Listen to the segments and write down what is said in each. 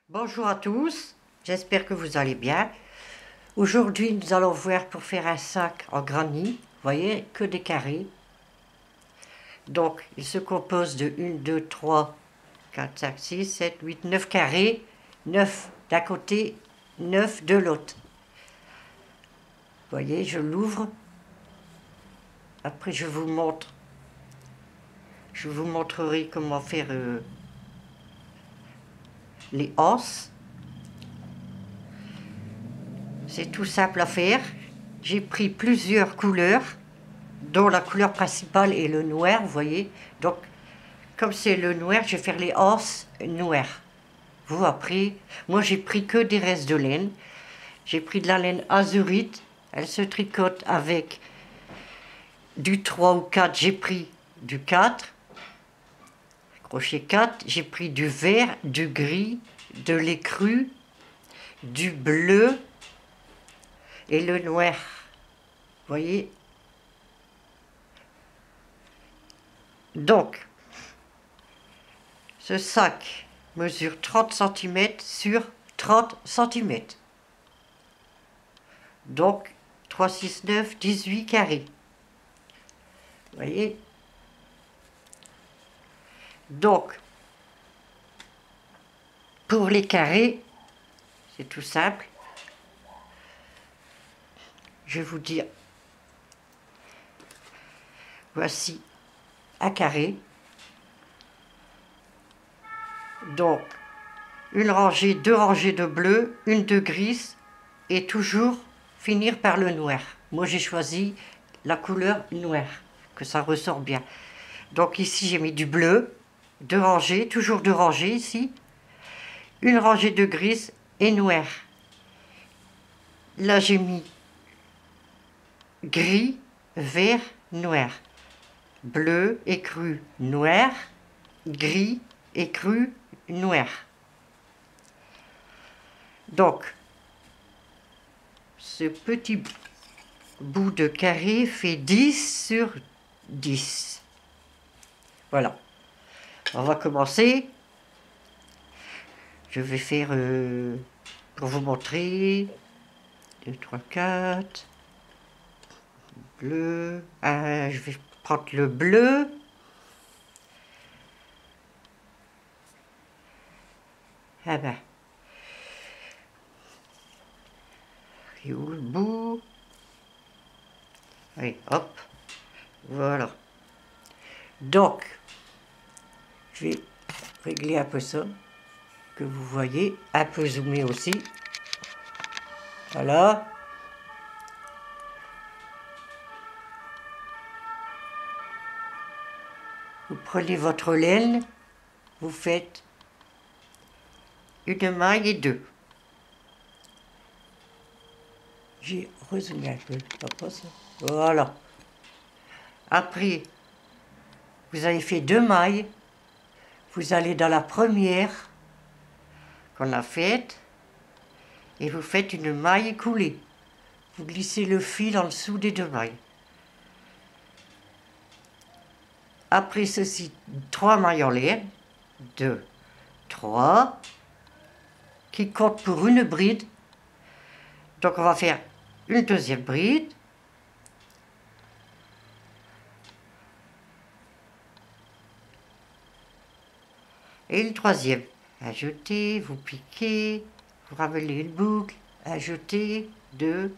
Bonjour à tous, j'espère que vous allez bien. Aujourd'hui, nous allons voir pour faire un sac en granit, vous voyez, que des carrés. Donc, il se compose de 1, 2, 3, 4, 5, 6, 7, 8, 9 carrés, 9 d'un côté, 9 de l'autre. Vous voyez, je l'ouvre. Après, je vous montrerai comment faire les anses. C'est tout simple à faire. J'ai pris plusieurs couleurs, dont la couleur principale est le noir, vous voyez. Donc, comme c'est le noir, je vais faire les anses noires. Vous, après, moi j'ai pris que des restes de laine. J'ai pris de la laine azurite. Elle se tricote avec du 3 ou 4. J'ai pris du 4. Crochet 4. J'ai pris du vert, du gris, de l'écru, du bleu et le noir. Vous voyez? Donc, ce sac mesure 30 cm sur 30 cm. Donc, 3, 6, 9, 18 carrés. Vous voyez? Donc, pour les carrés, c'est tout simple. Je vais vous dire, voici un carré. Donc, une rangée, deux rangées de bleu, une de grise, et toujours finir par le noir. Moi, j'ai choisi la couleur noire, que ça ressort bien. Donc ici, j'ai mis du bleu, deux rangées, toujours deux rangées ici, une rangée de grise et noir. Là, j'ai mis gris, vert, noir, bleu, écru, noir, gris, écru, noir. Donc, ce petit bout de carré fait 10 sur 10. Voilà. On va commencer. Je vais faire, pour vous montrer, 2, 3, 4. Bleu. Je vais prendre le bleu. Ah ben. Et où le bout? Allez, hop. Voilà. Donc, je vais régler un peu ça, que vous voyez, un peu zoomé aussi. Voilà. Vous prenez votre laine, vous faites une maille et deux. J'ai rezoomé un peu, pas ça. Voilà. Après, vous avez fait deux mailles. Vous allez dans la première qu'on a faite et vous faites une maille coulée. Vous glissez le fil en dessous des deux mailles. Après ceci, trois mailles en l'air. 2, 3, qui comptent pour une bride. Donc on va faire une deuxième bride. Et une troisième. Ajoutez, vous piquez, vous ramelez une boucle, ajoutez 2,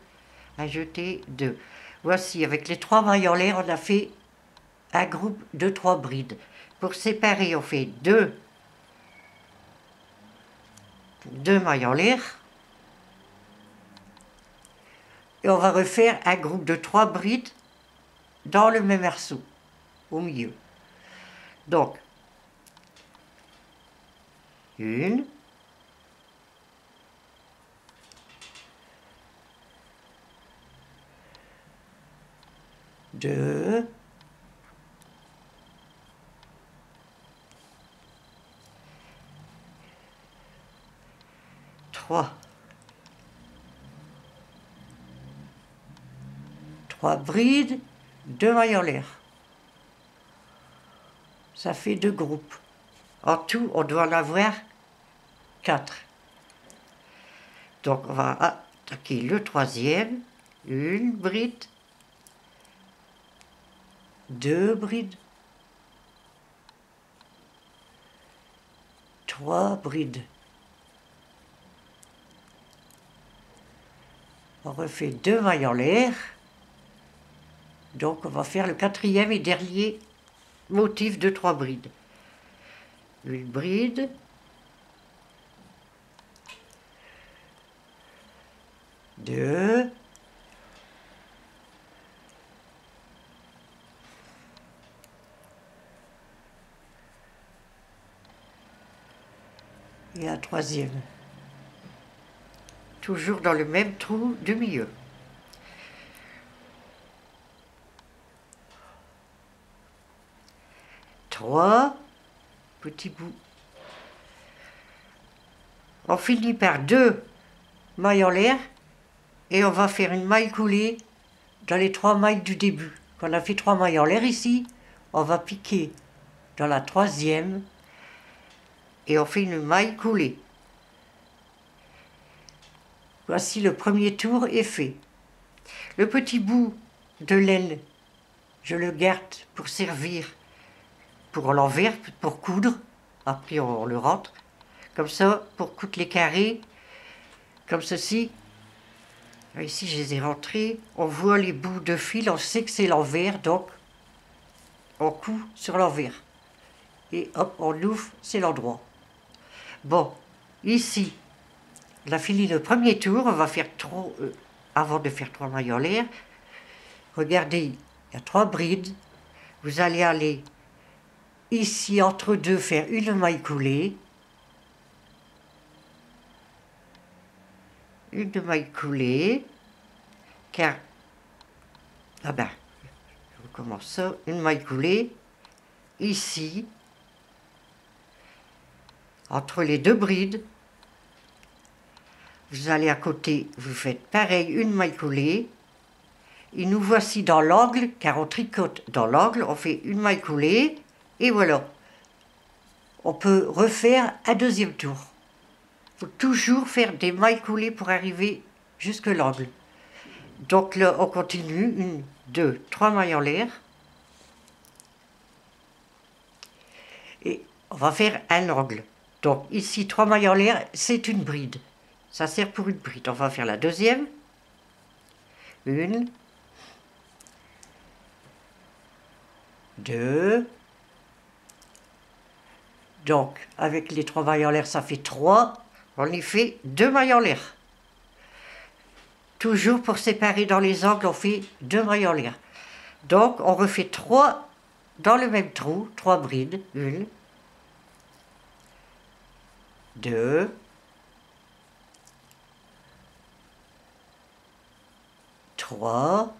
ajoutez 2. Voici, avec les trois mailles en l'air, on a fait un groupe de 3 brides. Pour séparer, on fait deux mailles en l'air. Et on va refaire un groupe de 3 brides dans le même arceau, au milieu. Donc, une, deux, trois. 3 brides, 2 mailles en l'air. Ça fait 2 groupes. En tout, on doit en avoir 4. Donc on va attaquer le troisième, une bride, deux brides, trois brides. On refait deux mailles en l'air. Donc on va faire le quatrième et dernier motif de trois brides. Une bride, deux, et un troisième. Toujours dans le même trou du milieu. Trois petits bouts. On finit par deux mailles en l'air et on va faire une maille coulée dans les trois mailles du début. Quand on a fait trois mailles en l'air ici, on va piquer dans la troisième et on fait une maille coulée. Voici le premier tour est fait. Le petit bout de laine, je le garde pour servir pour l'envers, pour coudre. Après on le rentre. Comme ça, pour coudre les carrés, comme ceci. Ici, je les ai rentrés. On voit les bouts de fil, on sait que c'est l'envers, donc on coud sur l'envers. Et hop, on ouvre, c'est l'endroit. Bon, ici, on a fini le premier tour, on va faire avant de faire trois mailles en l'air. Regardez, il y a trois brides. Vous allez aller ici, entre deux, faire une maille coulée. Une maille coulée, car, je recommence ça, une maille coulée, ici, entre les deux brides, vous allez à côté, vous faites pareil, une maille coulée, et nous voici dans l'angle, car on tricote dans l'angle, on fait une maille coulée, et voilà. On peut refaire un deuxième tour. Il faut toujours faire des mailles coulées pour arriver jusque l'angle. Donc là, on continue, une, deux, trois mailles en l'air. Et on va faire un angle. Donc ici, trois mailles en l'air, c'est une bride. Ça sert pour une bride. On va faire la deuxième. Une. Deux. Donc, avec les trois mailles en l'air, ça fait trois. On y fait deux mailles en l'air. Toujours pour séparer dans les angles, on fait deux mailles en l'air. Donc, on refait trois dans le même trou, trois brides. Une, deux, trois.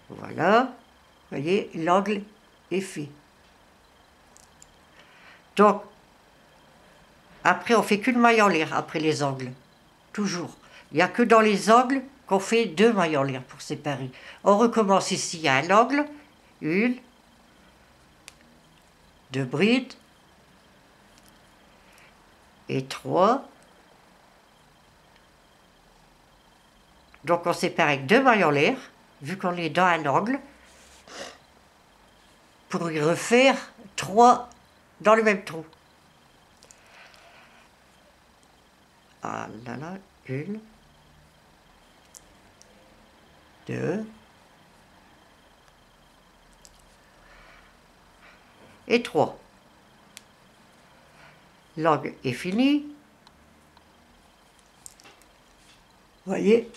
Voilà. Vous voyez, l'angle est fait. Donc, après, on fait qu'une maille en l'air, après les angles. Toujours. Il n'y a que dans les angles qu'on fait deux mailles en l'air pour séparer. On recommence ici à un angle. Une, deux brides. Et trois. Donc on sépare avec deux mailles en l'air, vu qu'on est dans un angle, pour y refaire trois dans le même trou. Ah là là, une, deux, et trois. L'angle est fini. Vous voyez,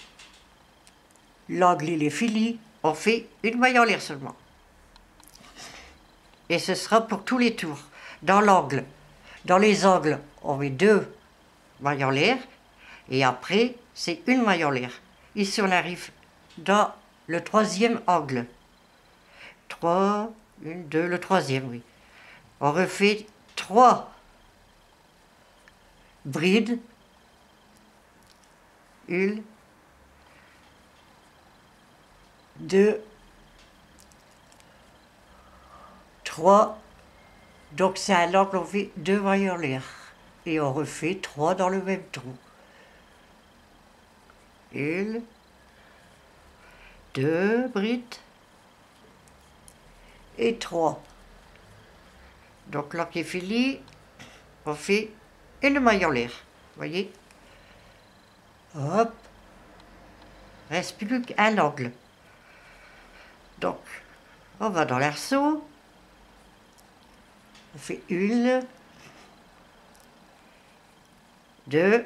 l'angle il est fini. On fait une maille en l'air seulement. Et ce sera pour tous les tours. Dans l'angle, dans les angles, on met deux mailles en l'air. Et après, c'est une maille en l'air. Ici, on arrive dans le troisième angle. Trois, une, deux, le troisième, oui. On refait trois brides. Une, deux, trois. Donc c'est un angle, on fait deux mailles en l'air. et on refait 3 dans le même trou. 1, 2 brides et 3. Donc là qui est fini, on fait une maille en l'air, voyez. Hop, reste plus qu'un angle. Donc on va dans l'arceau, on fait 1, 2,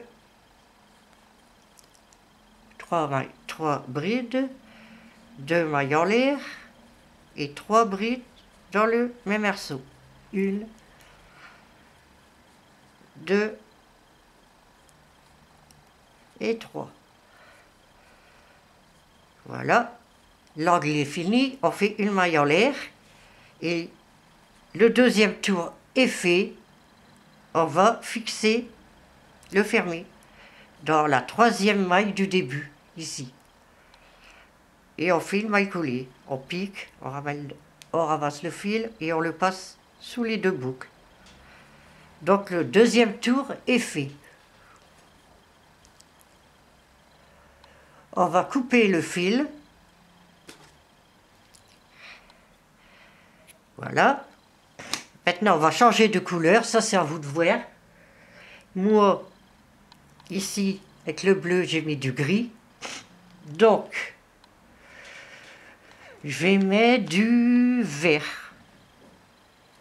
3 brides, 2 mailles en l'air et 3 brides dans le même arceau. 1, 2 et 3. Voilà, l'angle est fini, on fait une maille en l'air et le deuxième tour est fait, on va fixer le fermé dans la 3e maille du début, ici. Et on fait une maille coulée, on pique, on ramasse le fil et on le passe sous les 2 boucles. Donc le deuxième tour est fait. On va couper le fil. Voilà. Maintenant on va changer de couleur, ça c'est à vous de voir. Moi, ici, avec le bleu, j'ai mis du gris. Donc, je vais mettre du vert.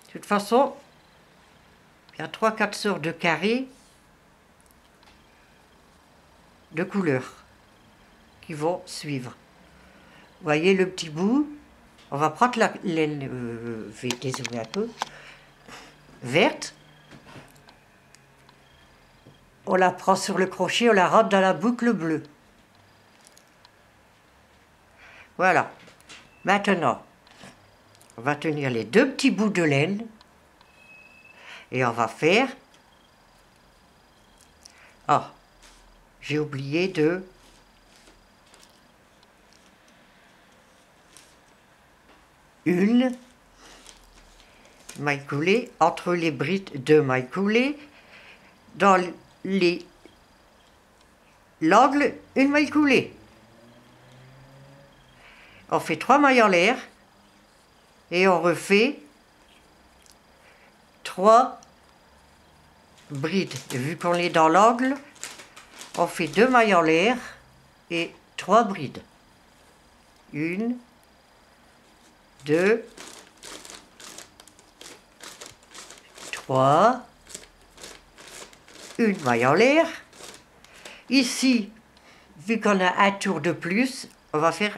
De toute façon, il y a 3-4 sortes de carrés de couleurs qui vont suivre. Vous voyez le petit bout, on va prendre la laine, je vais dézoomer un peu, verte. On la prend sur le crochet, on la rentre dans la boucle bleue. Voilà. Maintenant, on va tenir les 2 petits bouts de laine et on va faire... Ah, j'ai oublié de... Une maille coulée, entre les brides 2 mailles coulées, dans l'angle, une maille coulée. On fait 3 mailles en l'air et on refait 3 brides. Et vu qu'on est dans l'angle, on fait 2 mailles en l'air et 3 brides. 1, 2, 3, une maille en l'air. Ici, vu qu'on a un tour de plus, on va faire...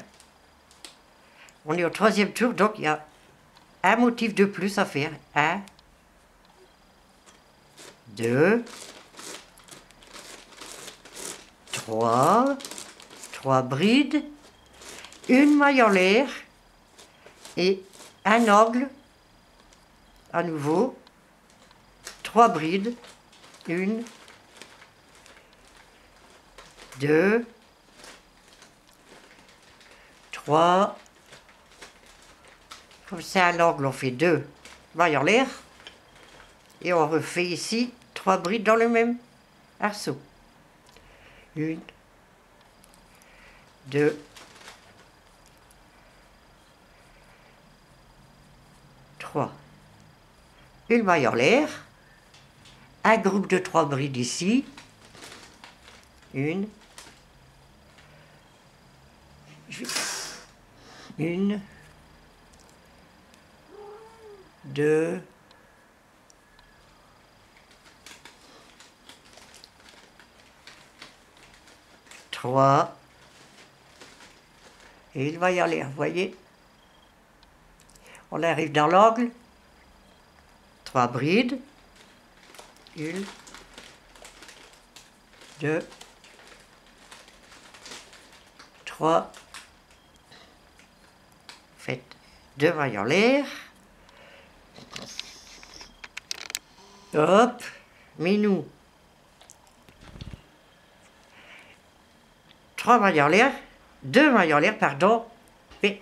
On est au 3e tour, donc il y a un motif de plus à faire. 1, 2, 3, 3 brides, une maille en l'air et un angle, à nouveau, 3 brides, 1, 2, 3, comme ça à l'angle on fait 2 mailles en l'air et on refait ici 3 brides dans le même arceau. 1, 2, 3, une maille en l'air, un groupe de 3 brides ici, 1, 2, 3, et il va y aller, vous voyez. On arrive dans l'angle, 3 brides, 1, 2, 3, faites 2 mailles en l'air, hop, mets-nous 3 mailles en l'air, 2 mailles en l'air, pardon, et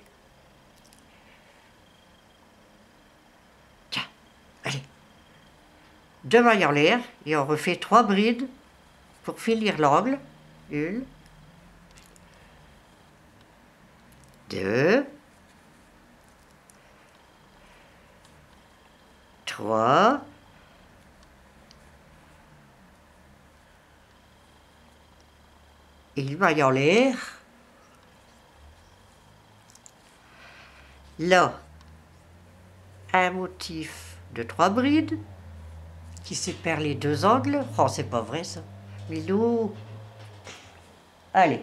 tiens, allez, 2 mailles en l'air et on refait 3 brides pour finir l'angle. 1, 2, 3, et une maille en l'air. Là, un motif de 3 brides qui sépare les 2 angles. Oh, c'est pas vrai ça. Milou. Allez.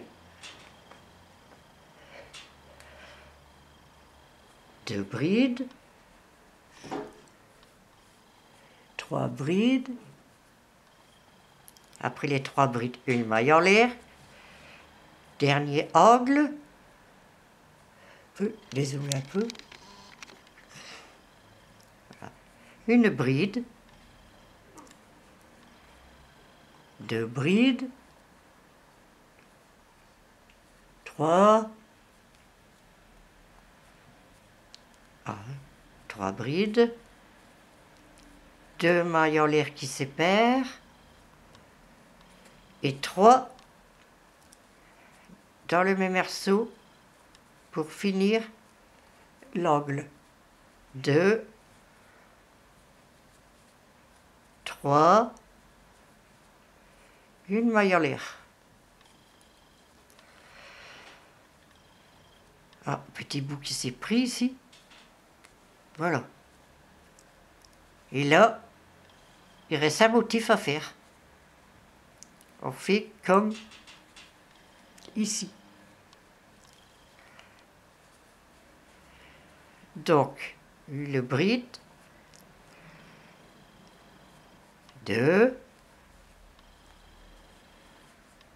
2 brides. 3 brides. Après les 3 brides, une maille en l'air. Dernier angle. Désolé un peu. Voilà. Une bride. 2 brides. 3. 3 brides. 2 mailles en l'air qui séparent. Et 3 dans le même arceau pour finir l'angle. 2, 3, une maille en l'air. Ah, petit bout qui s'est pris ici. Voilà. Et là, il reste un motif à faire. On fait comme ici. Donc, une bride, 2,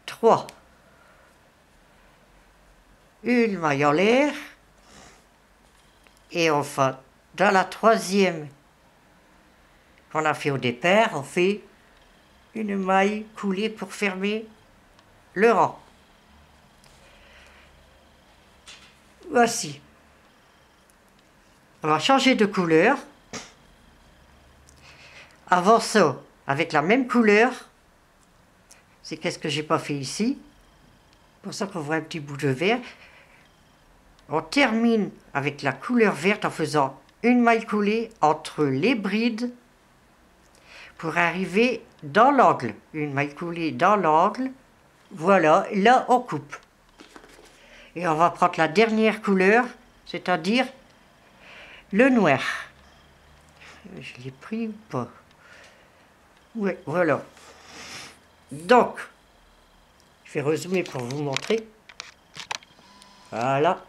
3, une maille en l'air, et enfin, dans la 3e qu'on a fait au départ, on fait une maille coulée pour fermer le rang. Voici. On va changer de couleur. Avant ça, avec la même couleur, c'est qu'est-ce que j'ai pas fait ici. Pour ça qu'on voit un petit bout de vert. On termine avec la couleur verte en faisant une maille coulée entre les brides pour arriver dans l'angle. Une maille coulée dans l'angle. Voilà, là on coupe. Et on va prendre la dernière couleur, c'est-à-dire le noir. Je l'ai pris ou pas? Oui, voilà. Donc, je vais résumer pour vous montrer. Voilà.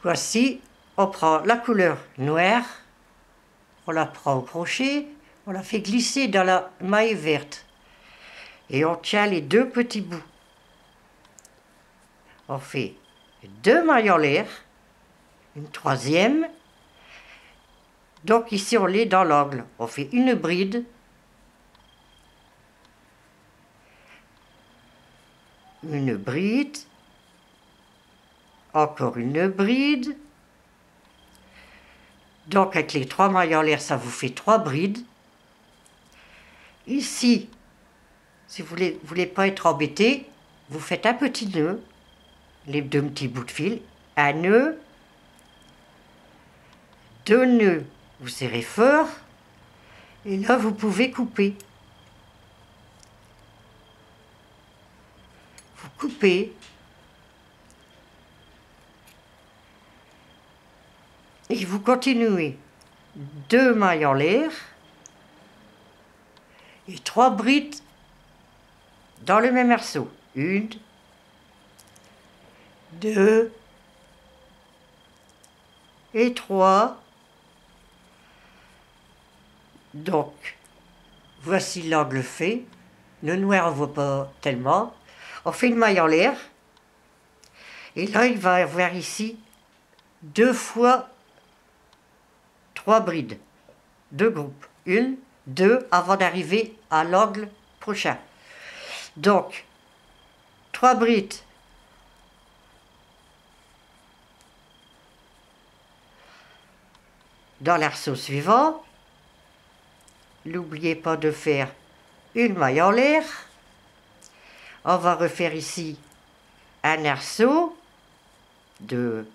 Voici, on prend la couleur noire, on la prend au crochet, on la fait glisser dans la maille verte. Et on tient les 2 petits bouts. On fait 2 mailles en l'air, une 3e. Donc ici on est dans l'angle. On fait une bride, une bride, encore une bride. Donc avec les 3 mailles en l'air, ça vous fait 3 brides. Ici, si vous voulez pas être embêté, vous faites un petit nœud, les 2 petits bouts de fil, un nœud, 2 nœuds, vous serrez fort, et là vous pouvez couper. Vous coupez, et vous continuez 2 mailles en l'air, et 3 brides dans le même arceau. 1, 2 et 3. Donc, voici l'angle fait. Le noir, on ne voit pas tellement. On fait une maille en l'air. Et là, il va y avoir ici 2 fois 3 brides. 2 groupes. 1, 2, avant d'arriver à l'angle prochain. Donc, 3 brides. Dans l'arceau suivant. n'oubliez pas de faire une maille en l'air. On va refaire ici un arceau de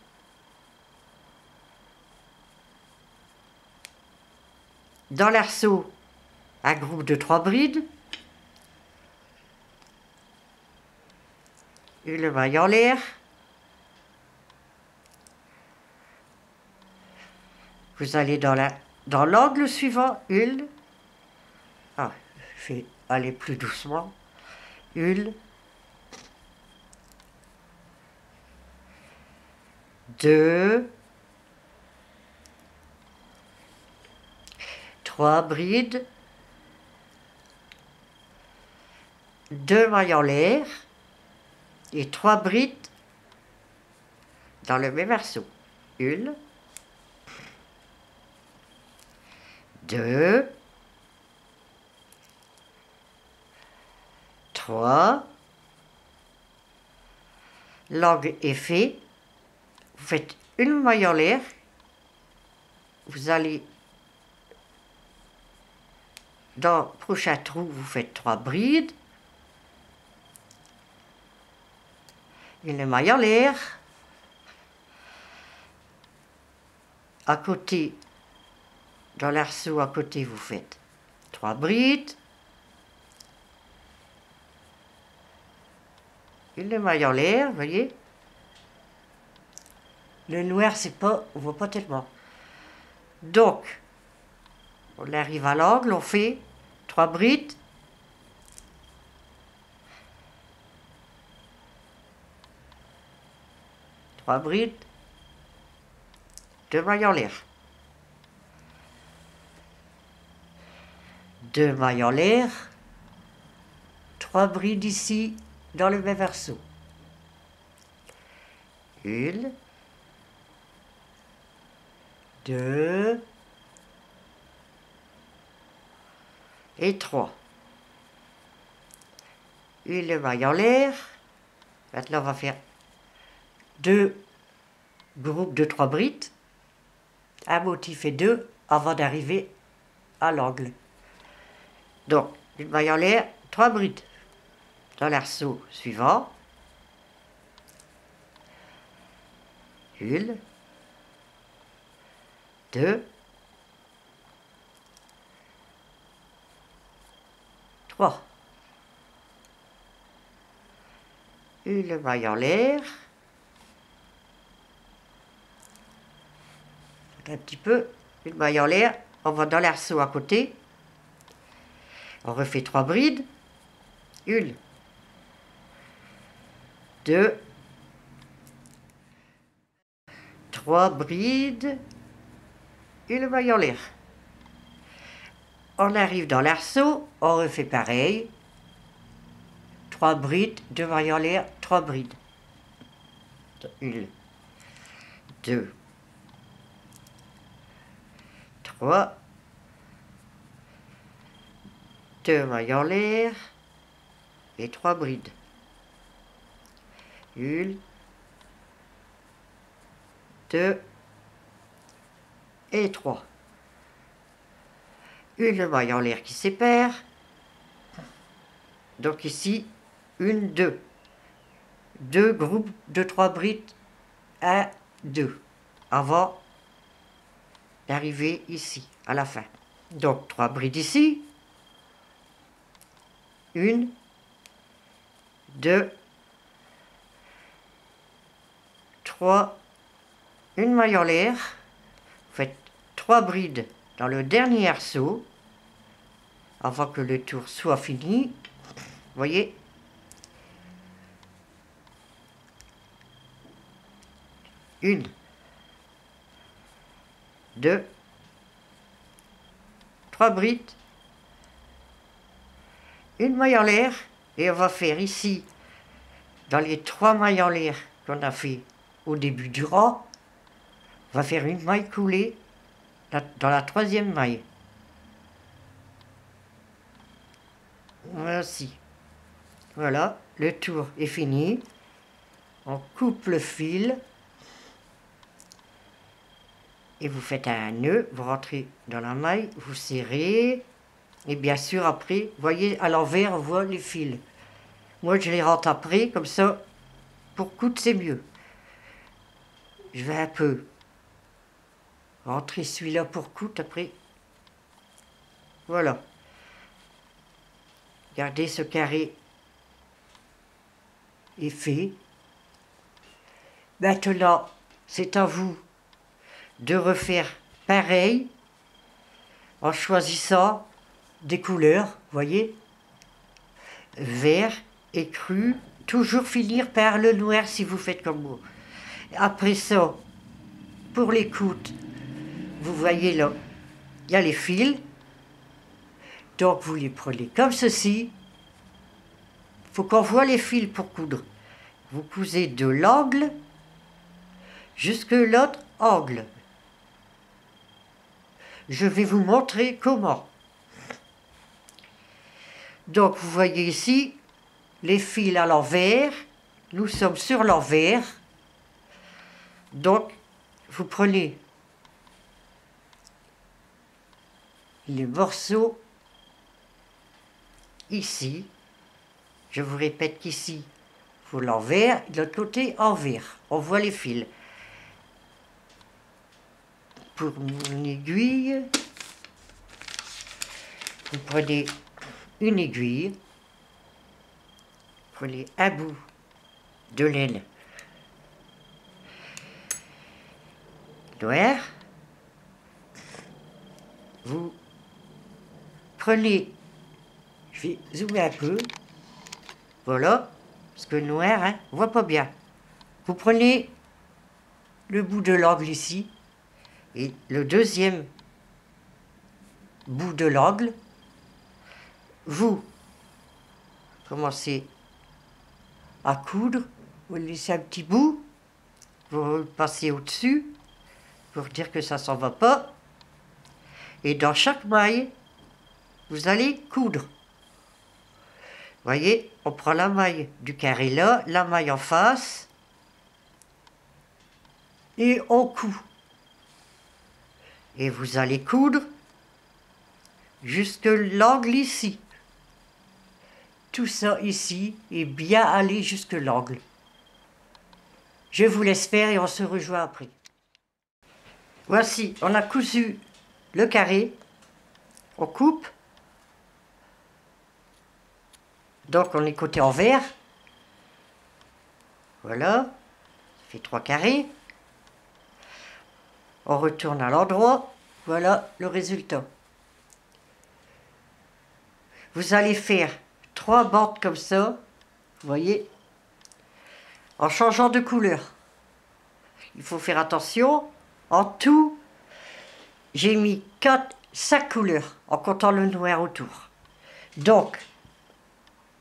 dans l'arceau un groupe de 3 brides, une maille en l'air, vous allez dans l'angle suivant, une, je vais aller plus doucement, une, deux, 3 brides, 2 mailles en l'air et 3 brides dans le même arceau. Une, deux, 3. L'angle est fait. Vous faites une maille en l'air. Vous allez dans le prochain trou, vous faites 3 brides. Une maille en l'air. À côté, dans l'arceau à côté, vous faites 3 brides. Une maille en l'air, vous voyez. Le noir, c'est pas, on voit pas tellement. Donc, on arrive à l'angle, on fait 3 brides. Trois brides. 2 mailles en l'air. 2 mailles en l'air. 3 brides ici dans le même arceau. Une. 2 et 3. Une maille en l'air. Maintenant, on va faire 2 groupes de 3 brides. Un motif et 2 avant d'arriver à l'angle. Donc, une maille en l'air, 3 brides dans l'arceau suivant. Une. 2, 3. Une maille en l'air. Un petit peu. Une maille en l'air. On va dans l'arceau à côté. On refait 3 brides. Une. 2. 3 brides. Une maille en l'air. On arrive dans l'arceau, on refait pareil. 3 brides, 2 mailles en l'air, 3 brides. Une, 2, 3. 2 mailles en l'air et 3 brides. Une, 2 et 3. Une maille en l'air qui sépare. Donc ici, une, 2. 2 groupes de 3 brides, 1, 2. Avant d'arriver ici, à la fin. Donc 3 brides ici. Une, 2, 3. Une maille en l'air. Vous faites 3 brides dans le dernier arceau avant que le tour soit fini. Vous voyez, une, 2, 3 brides, une maille en l'air, et on va faire ici, dans les 3 mailles en l'air qu'on a fait au début du rang, on va faire une maille coulée dans la 3e maille. Voici. Voilà, le tour est fini. On coupe le fil. Et vous faites un nœud, vous rentrez dans la maille, vous serrez. Et bien sûr, après, vous voyez, à l'envers, on voit les fils. Moi, je les rentre après, comme ça, pour coudre, c'est mieux. Je vais un peu rentrer celui-là pour coudre, après. Voilà. Regardez, ce carré est fait. Maintenant, c'est à vous de refaire pareil en choisissant des couleurs, voyez, vert et cru, toujours finir par le noir si vous faites comme moi. Après ça, pour les coudes, vous voyez là, il y a les fils, donc vous les prenez comme ceci. Il faut qu'on voit les fils pour coudre. Vous cousez de l'angle jusque l'autre angle. Je vais vous montrer comment. Donc vous voyez ici les fils à l'envers. Nous sommes sur l'envers. Donc vous prenez les morceaux ici. Je vous répète qu'ici, il faut l'envers, de l'autre côté, envers. On voit les fils. Pour une aiguille, vous prenez une aiguille, prenez un bout de laine noire, vous prenez, je vais zoomer un peu, voilà, parce que noir, hein, on voit pas bien. Vous prenez le bout de l'angle ici, et le deuxième bout de l'angle, vous commencez à coudre, vous laissez un petit bout, vous passez au-dessus, pour dire que ça s'en va pas, et dans chaque maille, vous allez coudre. Voyez, on prend la maille du carré là, la maille en face, et on coud. Et vous allez coudre jusque l'angle ici. Tout ça ici est bien allé jusque l'angle. Je vous laisse faire et on se rejoint après. Voici, on a cousu le carré. On coupe. Donc on est côté envers. Voilà. Ça fait 3 carrés. On retourne à l'endroit. Voilà le résultat. Vous allez faire 3 bandes comme ça. Vous voyez, en changeant de couleur. Il faut faire attention. En tout, j'ai mis 5 couleurs en comptant le noir autour. Donc,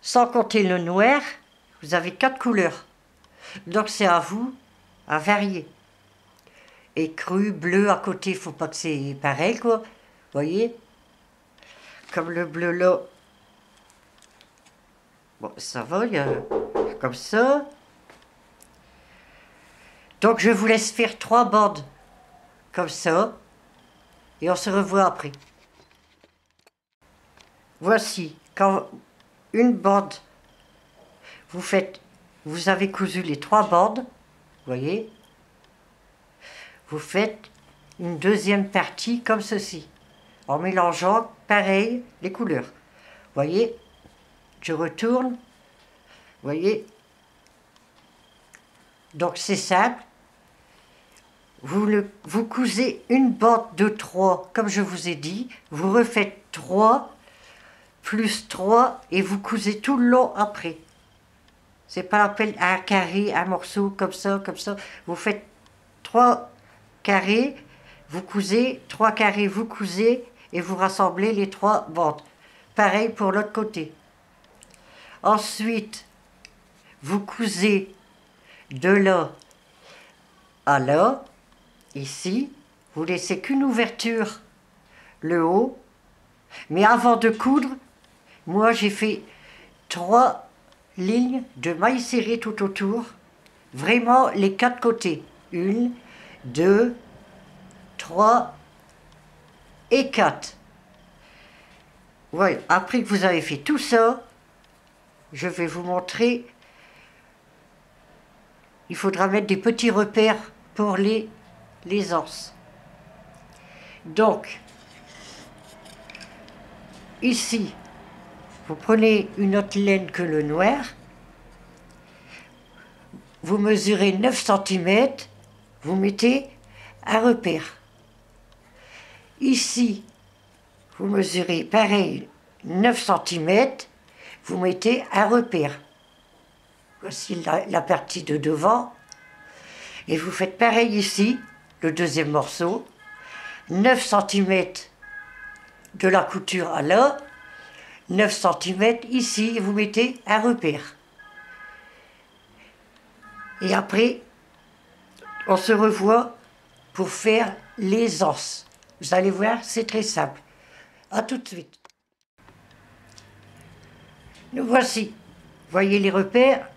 sans compter le noir, vous avez 4 couleurs. Donc c'est à vous à varier. Et cru, bleu à côté, il ne faut pas que c'est pareil, quoi. Vous voyez? Comme le bleu là. Bon, ça va, il y a comme ça. Donc je vous laisse faire 3 bandes comme ça. Et on se revoit après. Voici, quand une bande, vous avez cousu les 3 bandes, vous voyez, vous faites une deuxième partie comme ceci, en mélangeant pareil les couleurs. Vous voyez, je retourne, vous voyez, donc c'est simple. Vous cousez une bande de 3, comme je vous ai dit, vous refaites 3 plus 3 et vous cousez tout le long après. C'est pas la peine un carré, un morceau comme ça, comme ça. Vous faites 3 carrés, vous cousez, 3 carrés, vous cousez et vous rassemblez les 3 bandes. Pareil pour l'autre côté. Ensuite, vous cousez de là à là. Ici, vous laissez qu'une ouverture, le haut. Mais avant de coudre, moi j'ai fait 3 lignes de mailles serrées tout autour. Vraiment les 4 côtés. 1, 2, 3 et 4. Voilà, après que vous avez fait tout ça, je vais vous montrer. Il faudra mettre des petits repères pour les anses. Donc, ici, vous prenez une autre laine que le noir, vous mesurez 9 cm, vous mettez un repère. Ici, vous mesurez pareil 9 cm, vous mettez un repère. Voici la partie de devant. Et vous faites pareil ici, le deuxième morceau. 9 cm de la couture à là, 9 cm ici, et vous mettez un repère. Et après, on se revoit pour faire les anses. Vous allez voir, c'est très simple. À tout de suite. Nous voici. Voyez les repères?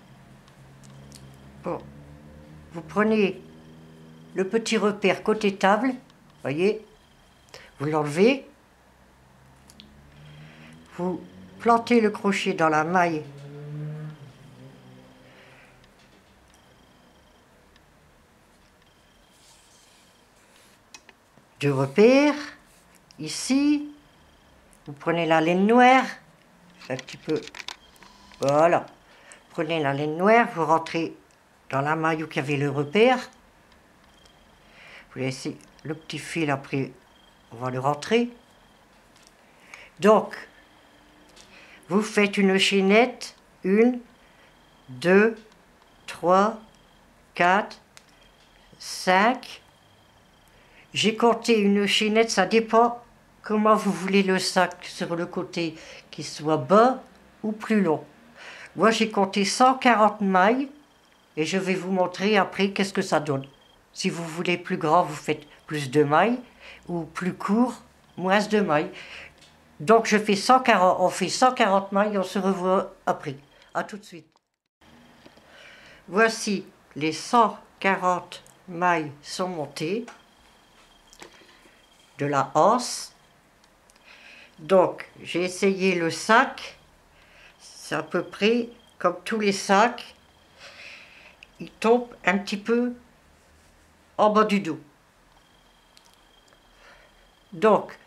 Bon. Vous prenez le petit repère côté table, voyez, vous l'enlevez, vous plantez le crochet dans la maille du repère, ici, vous prenez la laine noire, un petit peu, voilà, prenez la laine noire, vous rentrez dans la maille où il y avait le repère, vous laissez le petit fil, après on va le rentrer. Donc, vous faites une chaînette, 1, 2, 3, 4, 5. J'ai compté une chaînette, ça dépend comment vous voulez le sac sur le côté, qu'il soit bas ou plus long. Moi j'ai compté 140 mailles et je vais vous montrer après qu'est-ce que ça donne. Si vous voulez plus grand, vous faites plus de mailles, ou plus court, moins de mailles. Donc je fais 140, on fait 140 mailles, on se revoit après. À tout de suite. Voici les 140 mailles sont montées de la anse. Donc j'ai essayé le sac, c'est à peu près comme tous les sacs, il tombe un petit peu en bas du dos. Donc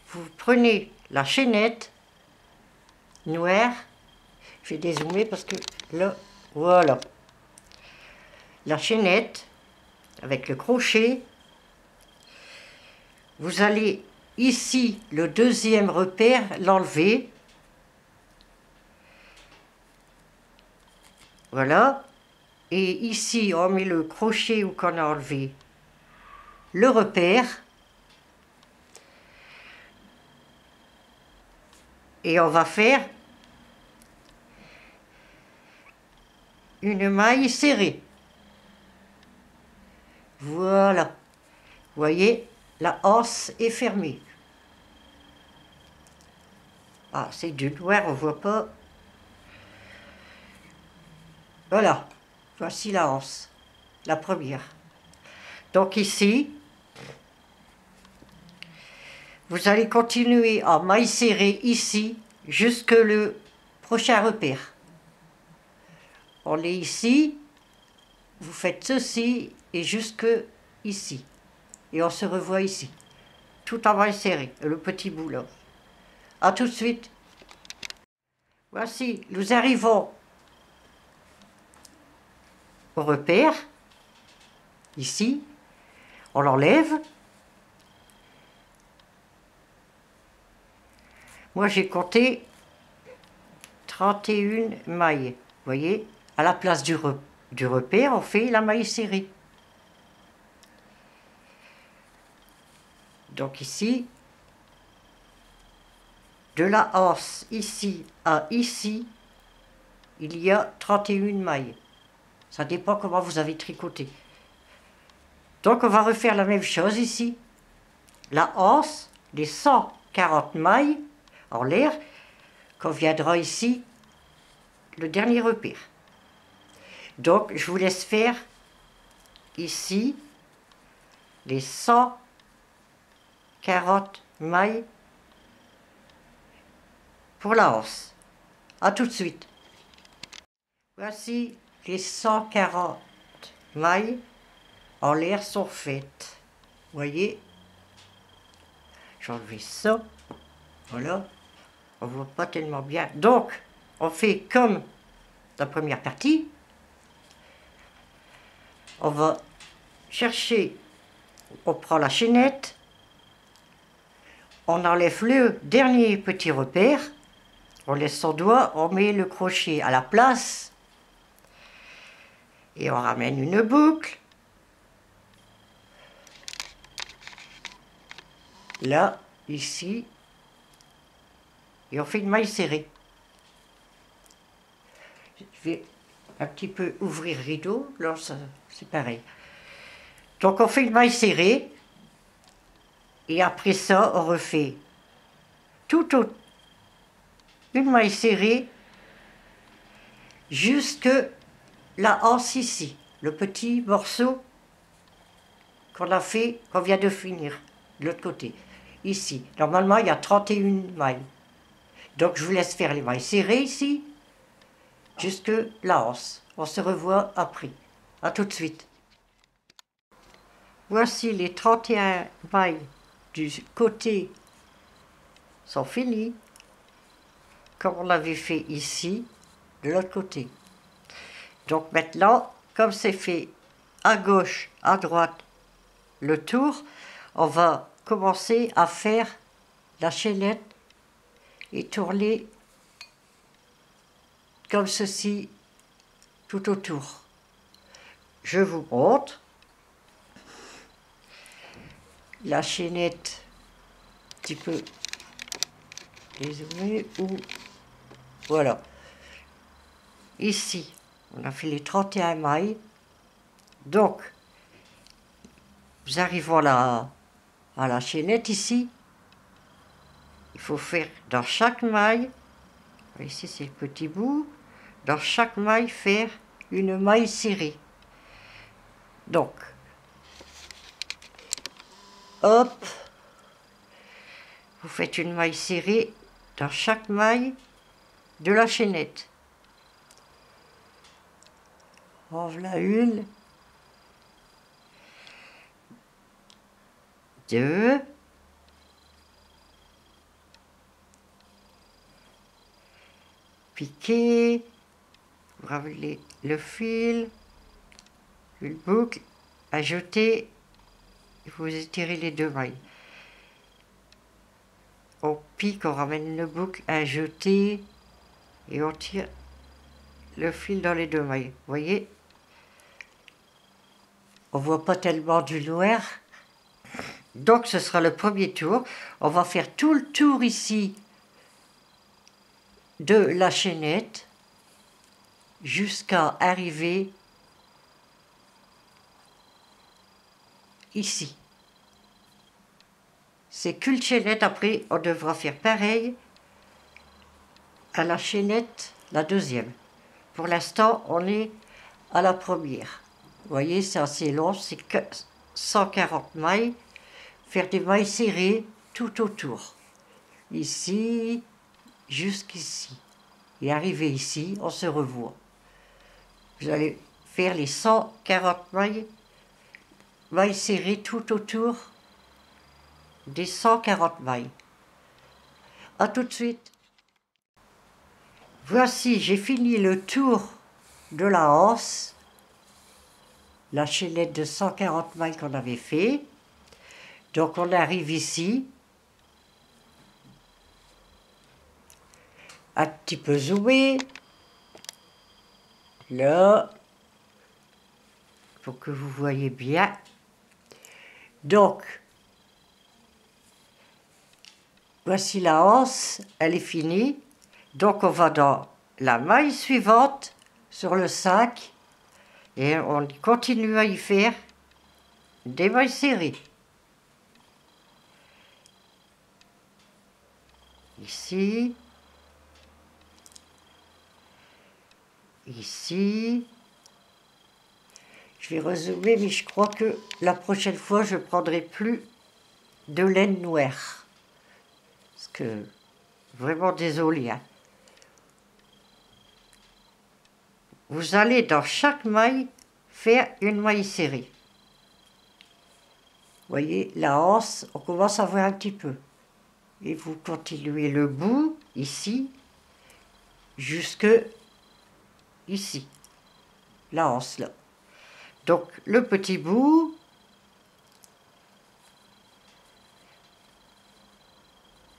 vous prenez la chaînette noire, je vais dézoomer parce que là, voilà, la chaînette avec le crochet, vous allez ici, le deuxième repère, l'enlever, voilà, et ici on met le crochet où qu'on a enlevé le repère, et on va faire une maille serrée. Voilà, vous voyez, la anse est fermée. Ah, c'est du noir, on voit pas. Voilà, voici la anse, la première. Donc ici, vous allez continuer en maille serrée ici, jusque le prochain repère. On est ici, vous faites ceci, et jusque ici. Et on se revoit ici. Tout en maille serrée, le petit bout là. A tout de suite. Voici, nous arrivons au repère, ici, on l'enlève. Moi j'ai compté 31 mailles, vous voyez, à la place du repère, on fait la maille serrée. Donc ici, de la anse ici à ici, il y a 31 mailles. Ça dépend comment vous avez tricoté. Donc on va refaire la même chose ici. La anse, les 140 mailles en l'air, qu'on viendra ici, le dernier repère. Donc je vous laisse faire ici les 140 mailles pour la hausse. À tout de suite. Voici les 140 mailles en l'air sont faites. Vous voyez, j'ai enlevé ça. Voilà, on voit pas tellement bien. Donc, on fait comme la première partie. On va chercher, on prend la chaînette, on enlève le dernier petit repère, on laisse son doigt, on met le crochet à la place et on ramène une boucle. Là, ici, et on fait une maille serrée. Je vais un petit peu ouvrir le rideau, là c'est pareil. Donc on fait une maille serrée, et après ça, on refait une maille serrée jusque la hanse ici, le petit morceau qu'on a fait, qu'on vient de finir, de l'autre côté, ici. Normalement, il y a 31 mailles. Donc je vous laisse faire les mailles serrées ici, jusque la hanse. On se revoit après. À tout de suite. Voici les 31 mailles du côté sont finies, comme on l'avait fait ici, de l'autre côté. Donc maintenant, comme c'est fait à gauche, à droite, le tour, on va commencer à faire la chaînette et tourner comme ceci tout autour. Je vous montre la chaînette, un petit peu dézoomée, ou voilà. Ici, on a fait les 31 mailles. Donc, nous arrivons à la chaînette ici. Il faut faire dans chaque maille, ici c'est le petit bout, dans chaque maille faire une maille serrée. Donc, hop, vous faites une maille serrée dans chaque maille de la chaînette. En voilà une, deux, piquer, vous ramenez le fil, une boucle, ajouter, vous étirez les deux mailles. On pique, on ramène une boucle, ajouter, et on tire le fil dans les deux mailles. Vous voyez? On voit pas tellement du noir. Donc ce sera le premier tour. On va faire tout le tour ici de la chaînette jusqu'à arriver ici. C'est qu'une chaînette, après on devra faire pareil à la chaînette, la deuxième. Pour l'instant, on est à la première. Vous voyez, c'est assez long, c'est 140 mailles. Faire des mailles serrées tout autour. Ici, jusqu'ici. Et arriver ici, on se revoit. Vous allez faire les 140 mailles serrées tout autour des 140 mailles. A tout de suite. Voici, j'ai fini le tour de la hanse, la chaînette de 140 mailles qu'on avait fait. Donc on arrive ici, un petit peu zoomé, là, pour que vous voyez bien. Donc, voici la hanse, elle est finie. Donc on va dans la maille suivante, sur le 5, et on continue à y faire des mailles serrées. Ici, ici. Je vais rezoomer, mais je crois que la prochaine fois, je ne prendrai plus de laine noire. Parce que Vraiment désolé, hein. Vous allez dans chaque maille faire une maille serrée. Vous voyez, la anse, on commence à voir un petit peu. Et vous continuez le bout, ici, jusque ici. La anse, là. Donc, le petit bout,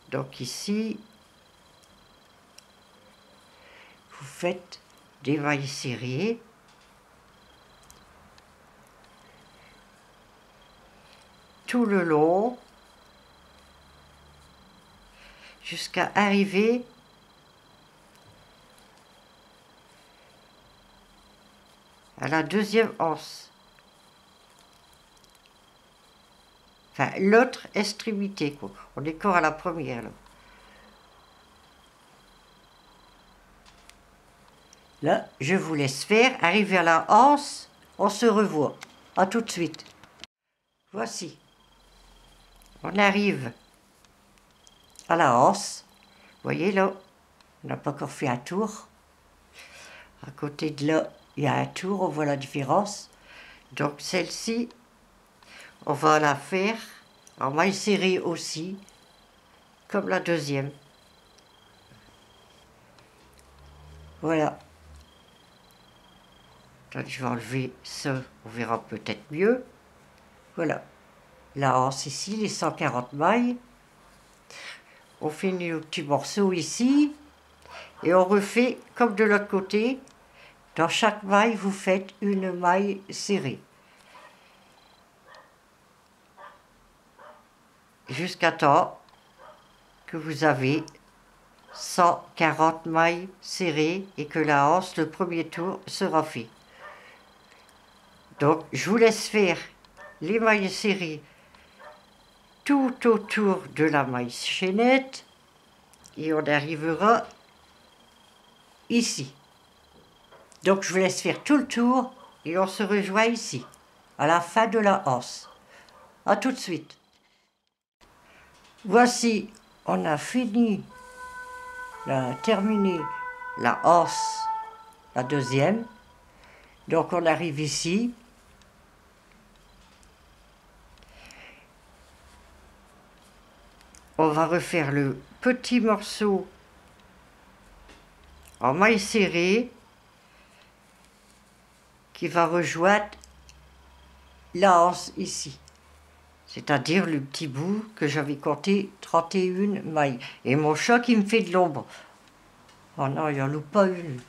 donc ici, vous faites des mailles serrées. Tout le long, jusqu'à arriver à la deuxième anse. Enfin, l'autre extrémité, quoi. On est encore à la première, là. Là, je vous laisse faire. Arrivé à la anse, on se revoit. À tout de suite. Voici. On arrive à la anse. Vous voyez, là, on n'a pas encore fait un tour. À côté de là, il y a un tour, on voit la différence. Donc, celle-ci, on va la faire en maille serrée aussi, comme la deuxième. Voilà. Donc, je vais enlever ça, on verra peut-être mieux. Voilà. La anse ici, les 140 mailles. On finit le petit morceau ici. Et on refait comme de l'autre côté. Dans chaque maille, vous faites une maille serrée. Jusqu'à temps que vous avez 140 mailles serrées et que la anse, le premier tour, sera fait. Donc, je vous laisse faire les mailles serrées tout autour de la maille chaînette et on arrivera ici. Donc, je vous laisse faire tout le tour et on se rejoint ici, à la fin de la anse. À tout de suite. Voici, on a fini, terminé la anse, la deuxième. Donc, on arrive ici. On va refaire le petit morceau en maille serrée qui va rejoindre la anse ici. C'est-à-dire le petit bout que j'avais compté 31 mailles. Et mon chat qui me fait de l'ombre. Oh non, il n'y en loupe pas une.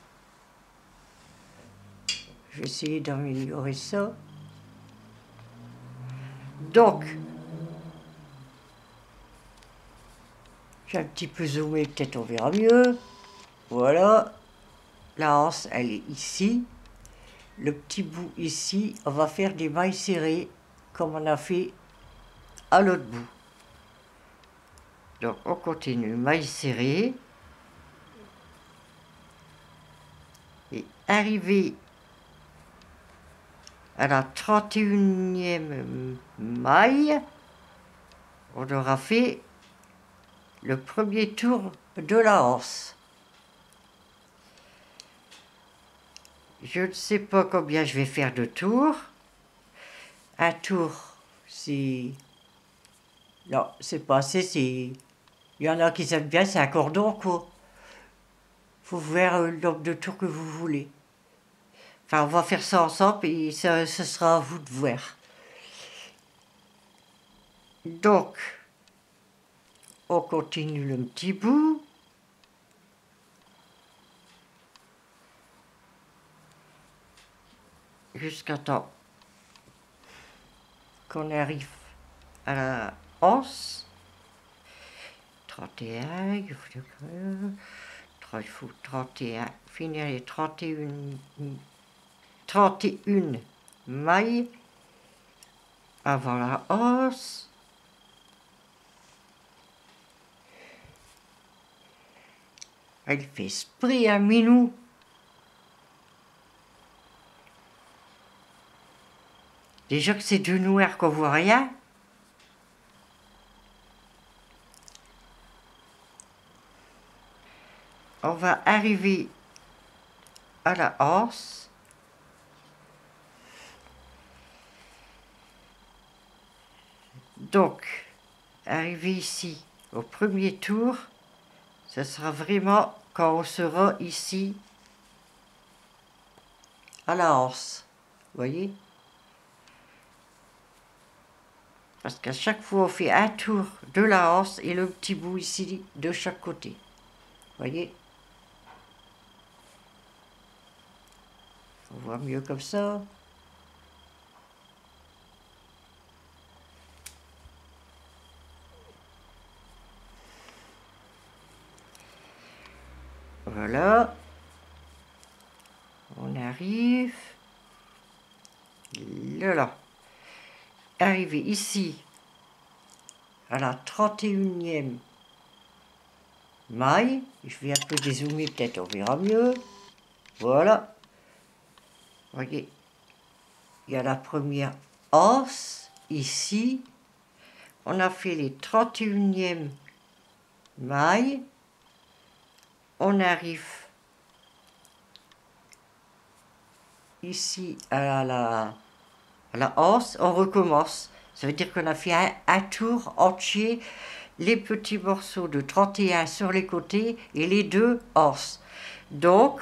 Je vais essayer d'améliorer ça. Donc, j'ai un petit peu zoomé, peut-être on verra mieux. Voilà. La anse, elle est ici. Le petit bout ici, on va faire des mailles serrées comme on a fait à l'autre bout. Donc on continue, mailles serrées. Et arrivé à la 31e maille, on aura fait le premier tour de la anse. Je ne sais pas combien je vais faire de tours. Un tour, c'est... Non, c'est pas assez, c'est... Il y en a qui aiment bien, c'est un cordon, quoi. Faut voir le nombre de tours que vous voulez. Enfin, on va faire ça ensemble et ce sera à vous de voir. Donc, on continue le petit bout. Jusqu'à temps qu'on arrive à la anse. 31, il faut 31, finir les 31 mailles avant la anse. Elle fait esprit à minou. Déjà que c'est du noir qu'on voit rien. on va arriver à la anse. Donc, arriver ici au premier tour, ce sera vraiment quand on sera ici à la anse. Vous voyez? Parce qu'à chaque fois, on fait un tour de la anse et le petit bout ici de chaque côté. Vous voyez? On voit mieux comme ça. Voilà. On arrive. Là. Arrivé ici à la 31e maille. Je vais un peu dézoomer, peut-être on verra mieux. Voilà. Vous voyez, il y a la première anse ici. On a fait les 31e mailles. On arrive ici à la anse. On recommence. Ça veut dire qu'on a fait un tour entier, les petits morceaux de 31 sur les côtés et les deux anses. Donc,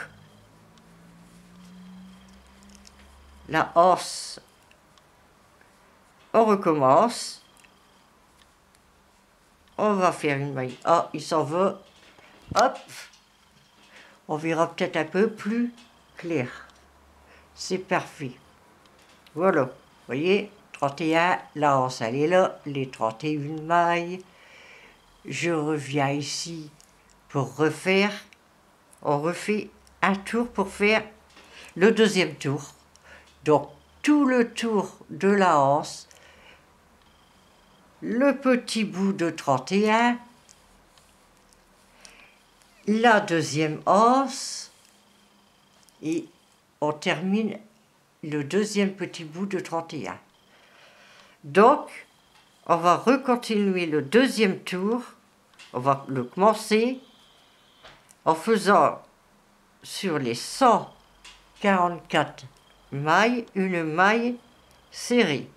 la anse, on recommence. On va faire une maille. Ah, il s'en va. Hop. On verra peut-être un peu plus clair. C'est parfait. Voilà. Vous voyez, 31, la anse, elle est là. Les 31 mailles. Je reviens ici pour refaire. On refait un tour pour faire le deuxième tour. Donc, tout le tour de la anse. Le petit bout de 31. La deuxième anse. Et on termine le deuxième petit bout de 31. Donc, on va recontinuer le deuxième tour. On va le commencer en faisant sur les 144 mailles, une maille serrée.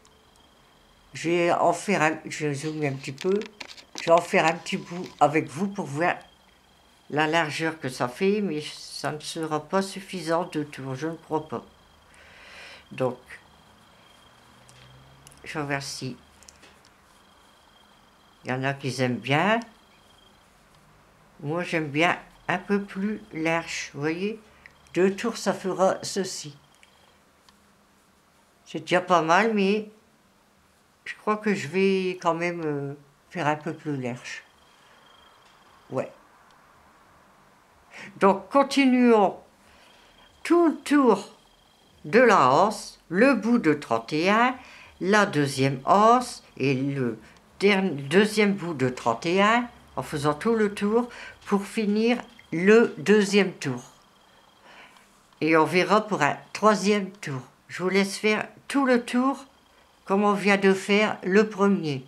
Je vais en faire je vais zoomer un petit peu. Je vais en faire un petit bout avec vous pour voir la largeur que ça fait, mais ça ne sera pas suffisant de tour, je ne crois pas. Donc, je vais voir si il y en a qui aiment bien. Moi, j'aime bien un peu plus large, vous voyez. 2 tours, ça fera ceci. C'est déjà pas mal, mais je crois que je vais quand même faire un peu plus large. Ouais. Donc, continuons tout le tour de la anse, le bout de 31, la deuxième anse et le deuxième bout de 31, en faisant tout le tour pour finir le deuxième tour. Et on verra pour un troisième tour. Je vous laisse faire tout le tour comme on vient de faire le premier.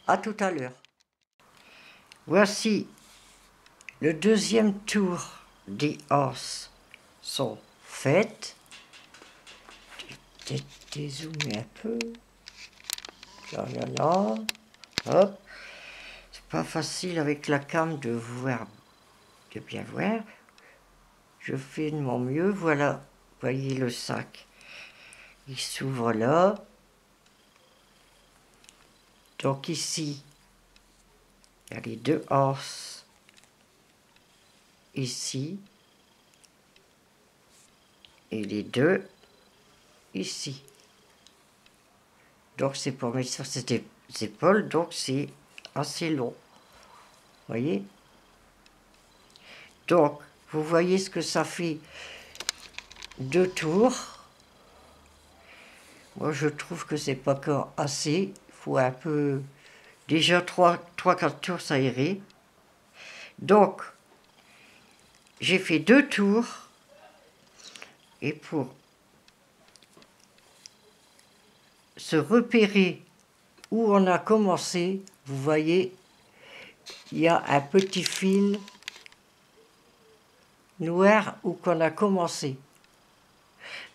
À tout à l'heure. Voici le deuxième tour des anses sont faites. Peut-être dézoomer un peu. Là, là, là. Hop. C'est pas facile avec la cam de voir, de bien voir. Je fais de mon mieux. Voilà. Voyez le sac. Il s'ouvre là. Donc ici, il y a les deux anses. Ici. Et les deux ici. Donc c'est pour mettre sur ses épaules, donc c'est assez long. Vous voyez? Donc, vous voyez ce que ça fait 2 tours. Moi, je trouve que c'est pas encore assez. Il faut un peu... Déjà 3-4 tours, ça irait. Donc, j'ai fait 2 tours. Et pour se repérer où on a commencé, vous voyez, il y a un petit fil noir où qu'on a commencé.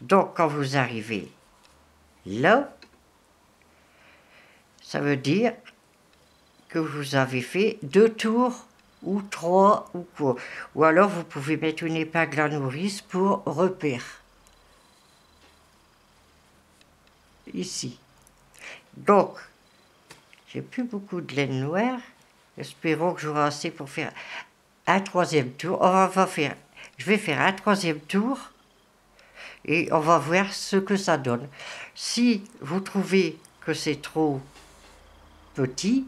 Donc quand vous arrivez là, ça veut dire que vous avez fait 2 tours ou 3 ou quoi. Ou alors vous pouvez mettre une épingle à nourrice pour repère. Ici. Donc, j'ai plus beaucoup de laine noire. Espérons que j'aurai assez pour faire un 3e tour. Je vais faire un 3e tour et on va voir ce que ça donne. Si vous trouvez que c'est trop petit,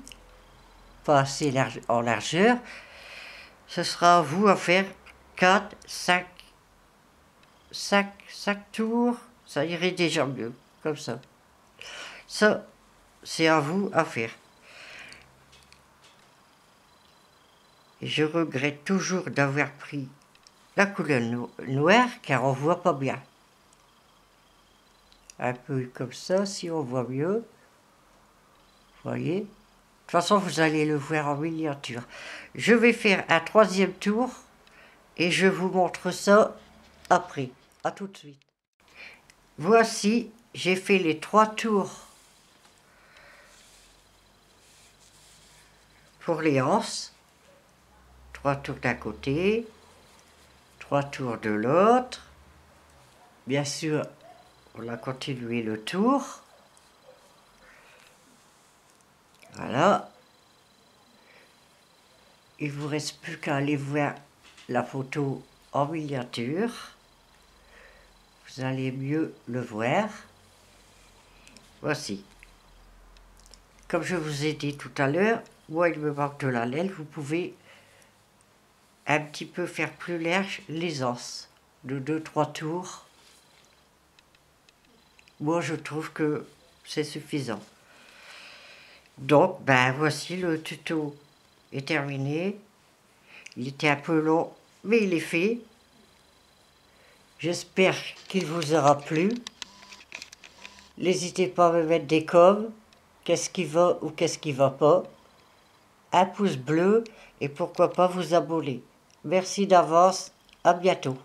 pas assez en largeur, ce sera à vous à faire 4, 5 tours, ça irait déjà mieux, comme ça. Ça, c'est à vous à faire. Et je regrette toujours d'avoir pris la couleur noire, car on voit pas bien. Un peu comme ça, si on voit mieux. Voyez? De toute façon, vous allez le voir en miniature. Je vais faire un 3e tour et je vous montre ça après. À tout de suite. Voici, j'ai fait les 3 tours pour les anses. 3 tours d'un côté, 3 tours de l'autre. Bien sûr, on a continué le tour. Voilà. Il ne vous reste plus qu'à aller voir la photo en miniature. Vous allez mieux le voir. Voici. Comme je vous ai dit tout à l'heure, moi il me manque de la laine, vous pouvez un petit peu faire plus large les anses, de 2-3 tours. Moi je trouve que c'est suffisant. Donc, ben voici, le tuto est terminé. Il était un peu long, mais il est fait. J'espère qu'il vous aura plu. N'hésitez pas à me mettre des coms, qu'est-ce qui va ou qu'est-ce qui va pas. Un pouce bleu et pourquoi pas vous abonner. Merci d'avance, à bientôt.